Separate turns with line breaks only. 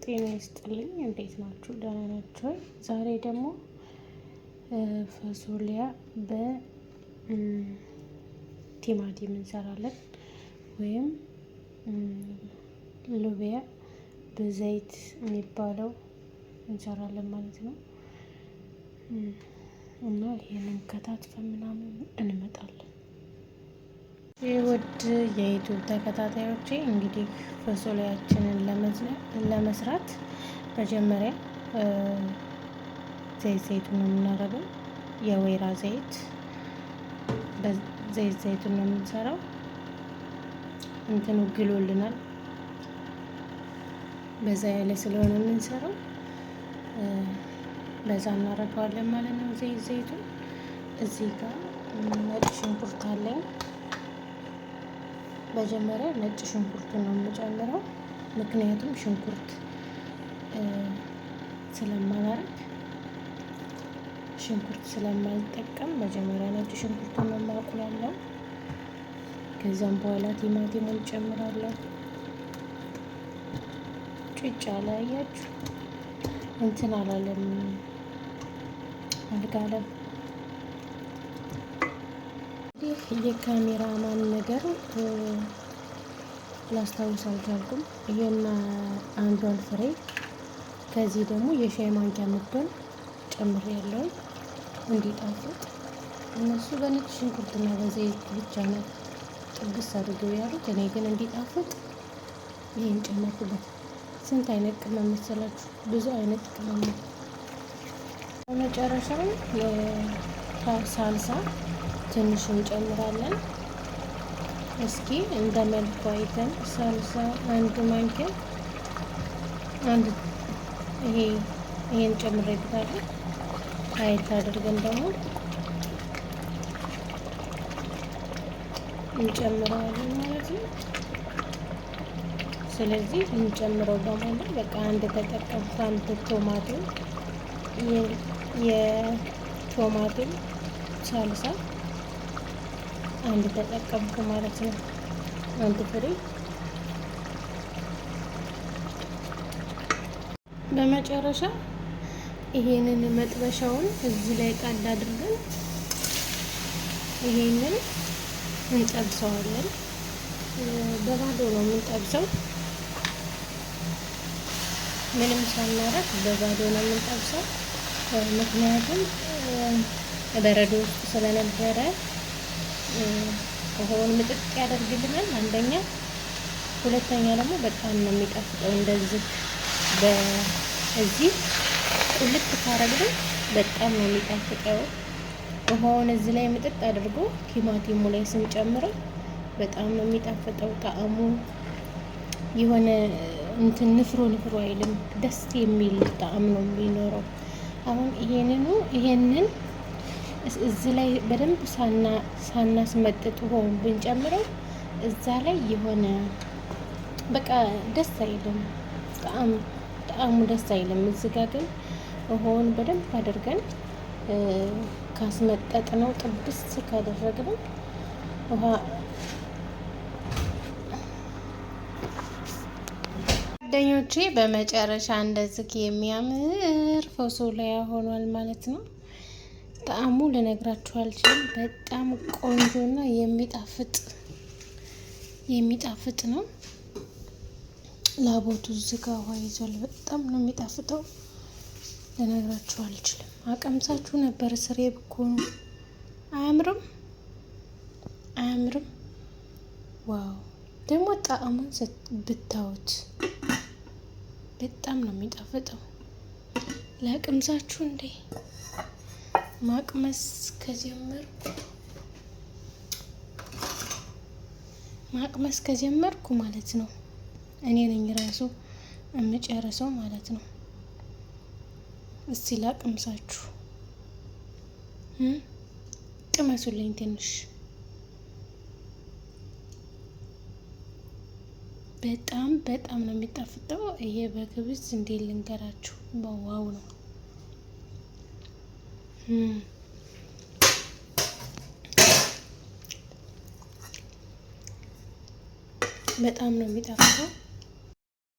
ጤና ይስጥልኝ። እንዴት ናችሁ? ደህና ናችሁ? ዛሬ ደግሞ ፈሶሊያ በቲማቲም እንሰራለን ወይም ሎቢያ በዘይት የሚባለው እንሰራለን ማለት ነው። እና ይሄንን ከታትፈን ምናምን እንመጣለን። ውድ የዩቲዩብ ተከታታዮቼ እንግዲህ ፈሶሊያችንን ለመስራት መጀመሪያ ዘይቱን ነው የምናደርገው። የወይራ ዘይት ዘይቱን ነው የምንሰራው። እንትኑ ግሎልናል። በዛ ያለ ስለሆነ የምንሰራው በዛ እናደርገዋለን ማለት ነው። ዘይቱን እዚህ ጋር ነጭ ሽንኩርት አለኝ። መጀመሪያ ነጭ ሽንኩርቱን ነው የምጨምረው፣ ምክንያቱም ሽንኩርት ስለማልጠቀም መጀመሪያ ነጭ ሽንኩርቱን ነው የማቁላለው። ከዛም በኋላ ቲማቲሙን ጨምራለሁ። ጭጫ ላይ አያችሁ እንትን አላለም፣ አልጋለም። ይህ የካሜራማን ነገር ላስታውስ አልቻልኩም። ይሄና አንዷን ፍሬ ከዚህ ደግሞ የሻይ ማንኪያ ምትሆን ጨምሬያለሁ እንዲጣፍጥ። እነሱ በነጭ ሽንኩርትና በዘይት ብቻ ነው ጥብስ አድርገው ያሉት። እኔ ግን እንዲጣፍጥ ይሄን ጨመርኩበት። ስንት አይነት ቅመም መሰላችሁ? ብዙ አይነት ቅመም ነው። በመጨረሻው ሳልሳ ትንሽ እንጨምራለን። እስኪ እንደ መልኩ አይተን ሳልሳ አንድ ማንኪያ ይሄን ጨምሬበታለሁ። አይት አድርገን ደግሞ እንጨምረዋለን ማለት ነው። ስለዚህ እንጨምረው በሙሉ በቃ አንድ ተጠቀምኩ። አንድ ቶማቶ የቶማቶ ሳልሳ አንድ ተጠቀምኩ ማለት ነው። አንድ ፍሬ። በመጨረሻ ይሄንን መጥበሻውን እዚህ ላይ ጣል አድርገን ይሄንን እንጠብሰዋለን። በባዶ ነው የምንጠብሰው፣ ምንም ሳናረግ በባዶ ነው የምንጠብሰው። ምክንያቱም በረዶ ውስጥ ስለነበረ ውሃውን ምጥጥ ያደርግልናል አንደኛ፣ ሁለተኛ ደግሞ በጣም ነው የሚጣፍጠው። እንደዚህ በዚህ ቁልት ካረግን በጣም ነው የሚጣፍጠው። ውሃውን እዚህ ላይ ምጥጥ አድርጎ ቲማቲሙ ላይ ስንጨምረው በጣም ነው የሚጣፍጠው። ጣዕሙ የሆነ እንትን ንፍሮ አይልም፣ ደስ የሚል ጣዕም ነው የሚኖረው። አሁን ይሄንን እዚህ ላይ በደንብ ሳናስመጥጥ ውሃውን ብንጨምረው እዛ ላይ የሆነ በቃ ደስ አይልም፣ ጣዕሙ ደስ አይልም። እዚህ ጋር ግን ውሃውን በደንብ አድርገን ካስመጠጥ ነው ጥብስ ካደረግነው ውሃ ጓደኞቼ በመጨረሻ እንደዚህ የሚያምር ፈሶሊያ ሆኗል ማለት ነው። ጣዕሙ ልነግራችሁ አልችልም። በጣም ቆንጆና የሚጣፍጥ ነው። ላቦቱ ዝጋ ውሃ ይዟል። በጣም ነው የሚጣፍጠው። ልነግራችሁ አልችልም። አቀምሳችሁ ነበር ስሬ ብኮኑ። አያምርም? ዋው! ደግሞ ጣዕሙን ብታዩት በጣም ነው የሚጣፍጠው። ላቅምሳችሁ እንዴ! ማቅመስ ከጀመርኩ ማለት ነው እኔ ነኝ ራሱ የምጨርሰው ማለት ነው። እስቲ ላቅምሳችሁ፣ ቅመሱልኝ ትንሽ። በጣም ነው የሚጣፍጠው። ይሄ በክብዝ እንዴት ልንገራችሁ፣ በዋው ነው። በጣም ነው የሚጣፍጠው።